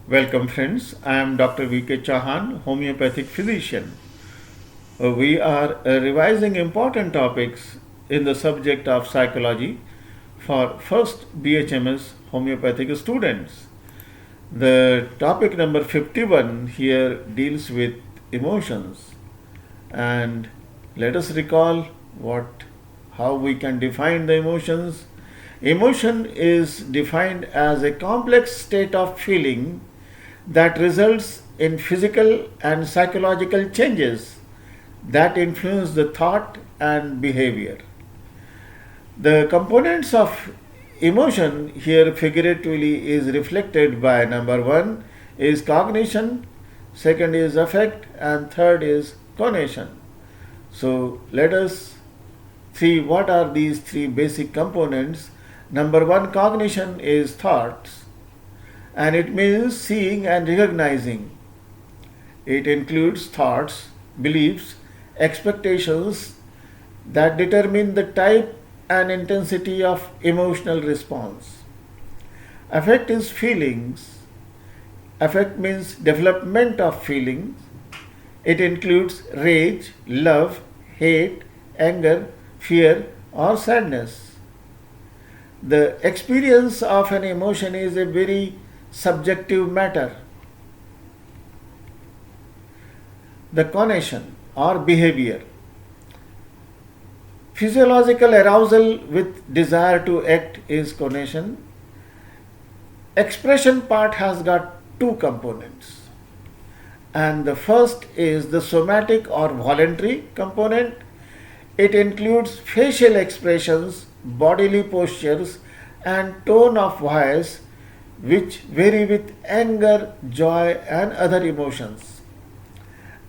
Welcome, friends. I am Dr. V.K. Chauhan, homeopathic physician. We are revising important topics in the subject of psychology for first BHMS homeopathic students. The topic number 51 here deals with emotions, and let us recall how we can define the emotions. Emotion is defined as a complex state of feeling that results in physical and psychological changes that influence the thought and behavior. The components of emotion here figuratively is reflected by number 1 is cognition, second is affect, and third is cognition. So let us see what are these three basic components. Number 1, cognition is thoughts, and it means seeing and recognizing. It includes thoughts, beliefs, expectations that determine the type and intensity of emotional response. Affect is feelings. Affect means development of feelings. It includes rage, love, hate, anger, fear, or sadness. The experience of an emotion is a very subjective matter. The cognition or behavior. Physiological arousal with desire to act is cognition. Expression part has got two components. And the first is the somatic or voluntary component. It includes facial expressions, bodily postures, and tone of voice which vary with anger, joy, and other emotions.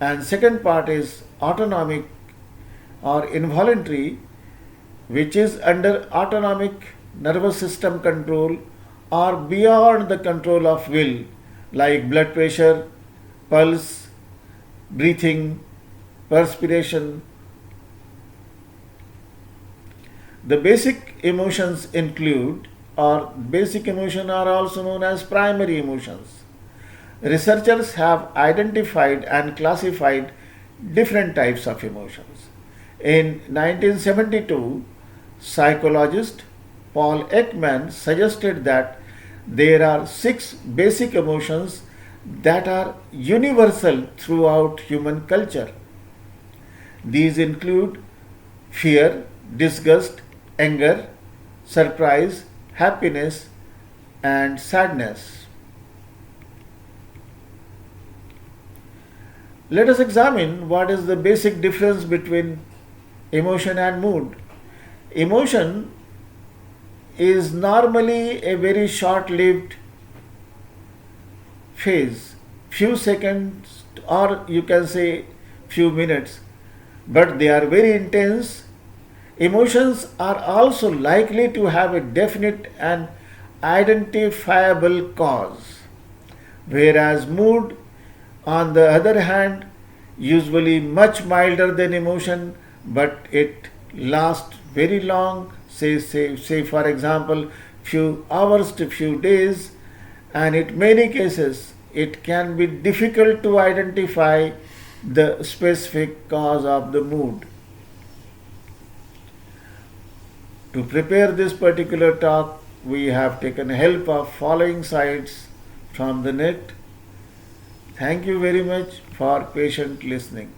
And second part is autonomic or involuntary, which is under autonomic nervous system control or beyond the control of will, like blood pressure, pulse, breathing, perspiration. The basic emotions include, or basic emotions are also known as primary emotions. Researchers have identified and classified different types of emotions. In 1972, psychologist Paul Ekman suggested that there are 6 basic emotions that are universal throughout human culture. These include fear, disgust, anger, surprise, happiness, and sadness. Let us examine what is the basic difference between emotion and mood. Emotion is normally a very short-lived phase, few seconds or you can say few minutes, but they are very intense. Emotions are also likely to have a definite and identifiable cause, whereas mood, on the other hand, usually much milder than emotion, but it lasts very long, say for example, few hours to few days, and in many cases it can be difficult to identify the specific cause of the mood. To prepare this particular talk, we have taken help of following sites from the net. Thank you very much for patient listening.